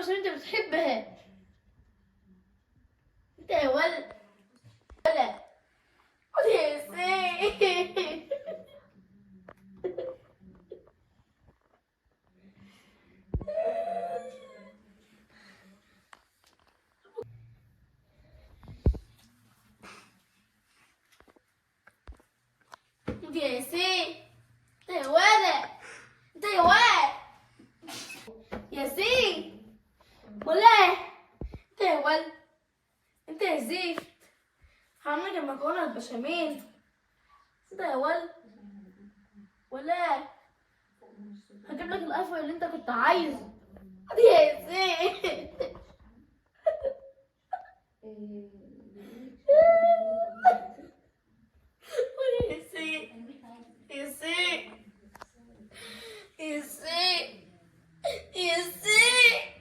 عشان انت بتحبها. انت يا ولد ولا يا سيدي. انت يا سيدي، انت يا ولد، انت يا ولد يا سيدي، ولا انت يا ولد، انت يا زفت. هعمل لك المكرونه البشاميل. انت يا ولد ولا هجيب لك الايفون اللي انت كنت عايزه. يا سيدي. يا سيدي يا سيدي يا سيدي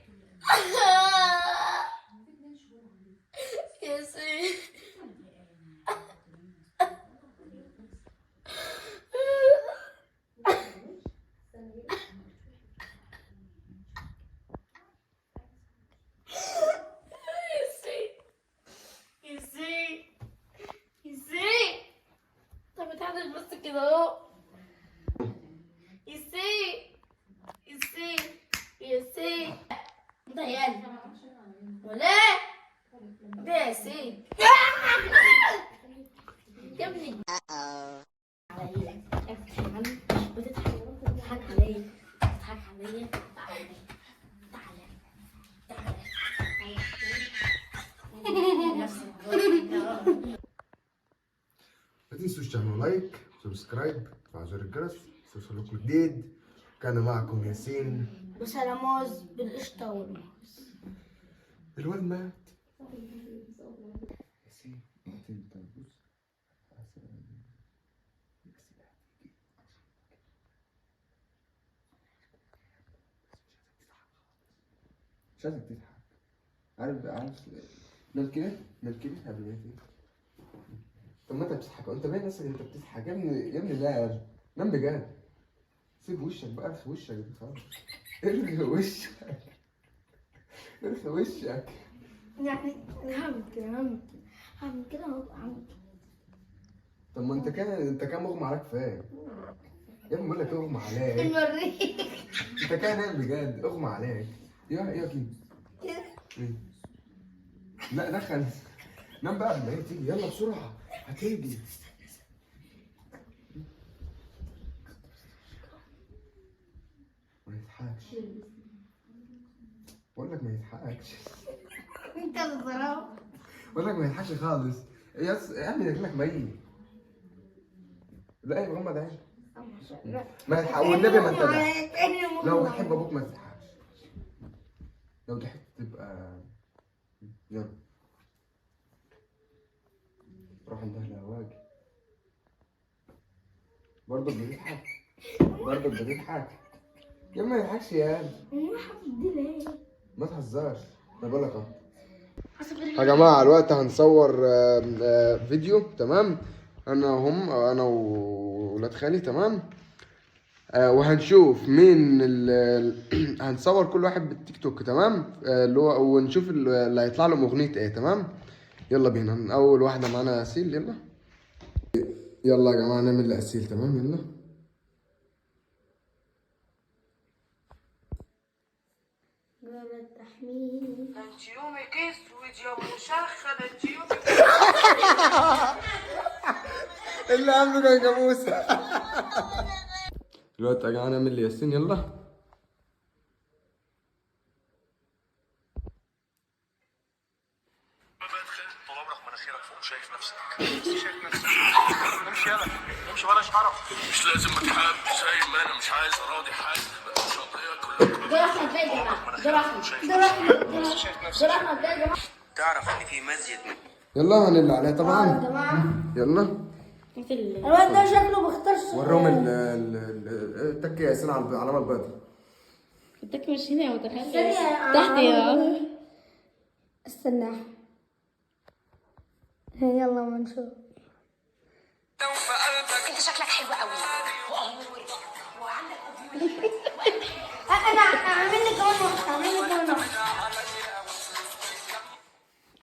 يا سيدي يا سيدي. طب بتعمل بس كده اهو. يسي انت يا ولا ده يسي يا ابني. عليا بتضحك عليا. تعالى ما تنسوش تعملوا لايك سبسكرايب وفعلوا زر الجرس يوصلكم جديد. كان معكم ياسين بسلاموز بالقشطة والموز. الواد مات. ياسين انت بص مش عايزك تضحك. عارف نام كده قبل ما تيجي. طب ما انت بتضحك وانت باين اصلا انت بتضحك يا ابني يا ابني. لا نام بجد. سيب وشك بقى، ارخي وشك خلاص. ارخي وشك ارخي وشك. يعني هعمل كده هعمل كده هعمل كده. طب ما انت كان مغمى عليك فين؟ يا ابني بقول لك اغمى عليك. نوريك. انت كان نام بجد اغمى عليك. يا كده. لا دخل. نام بقى قبل ما هي تيجي. يلا بسرعه هتيجي. ما يضحكش. بقول لك ما يضحكش. انت الظلام. بقول لك ما يضحكش خالص. يا عم رجلك ميت. لا ايه مغمض عينك. ما يضحك والنبي ما انت تضحك. لو بتحب ابوك ما تضحكش. لو ضحكت تبقى يلا روح عند اهل هواجي. برضه بتضحك. يا ما يضحكش يا ما تهزرش. انا بقول لك اهو يا جماعه الوقت هنصور فيديو تمام. انا وولاد خالي تمام. وهنشوف مين هنصور كل واحد بالتيك توك تمام. اللي هو ونشوف اللي هيطلع له اغنيه ايه تمام. يلا بينا. اول واحده معانا اسيل. يلا يا جماعه نعمل لاسيل تمام. يلا انت يومك اسود يا مشخد. انت يومك اللي عامله كان جاموسه. دلوقتي يا جماعه نعمل لياسين. يلا طول عمرك مناخيرك فوق شايف نفسك. امشي يلا امشي ولا شعرك. مش لازم اتحب زي ما انا مش عايز اراضي حد. مش قضيه كلها. تعرف ان في مسجد. يلا هنلعب عليها طبعا. يلا الواد ده شكله بيختار وريهم التك يا ياسين على العلامه البيضاء. التك مش هنا يا متخيل. تحت يا استنى. يلا ما نشوف. انت شكلك حلو قوي وامور وعندك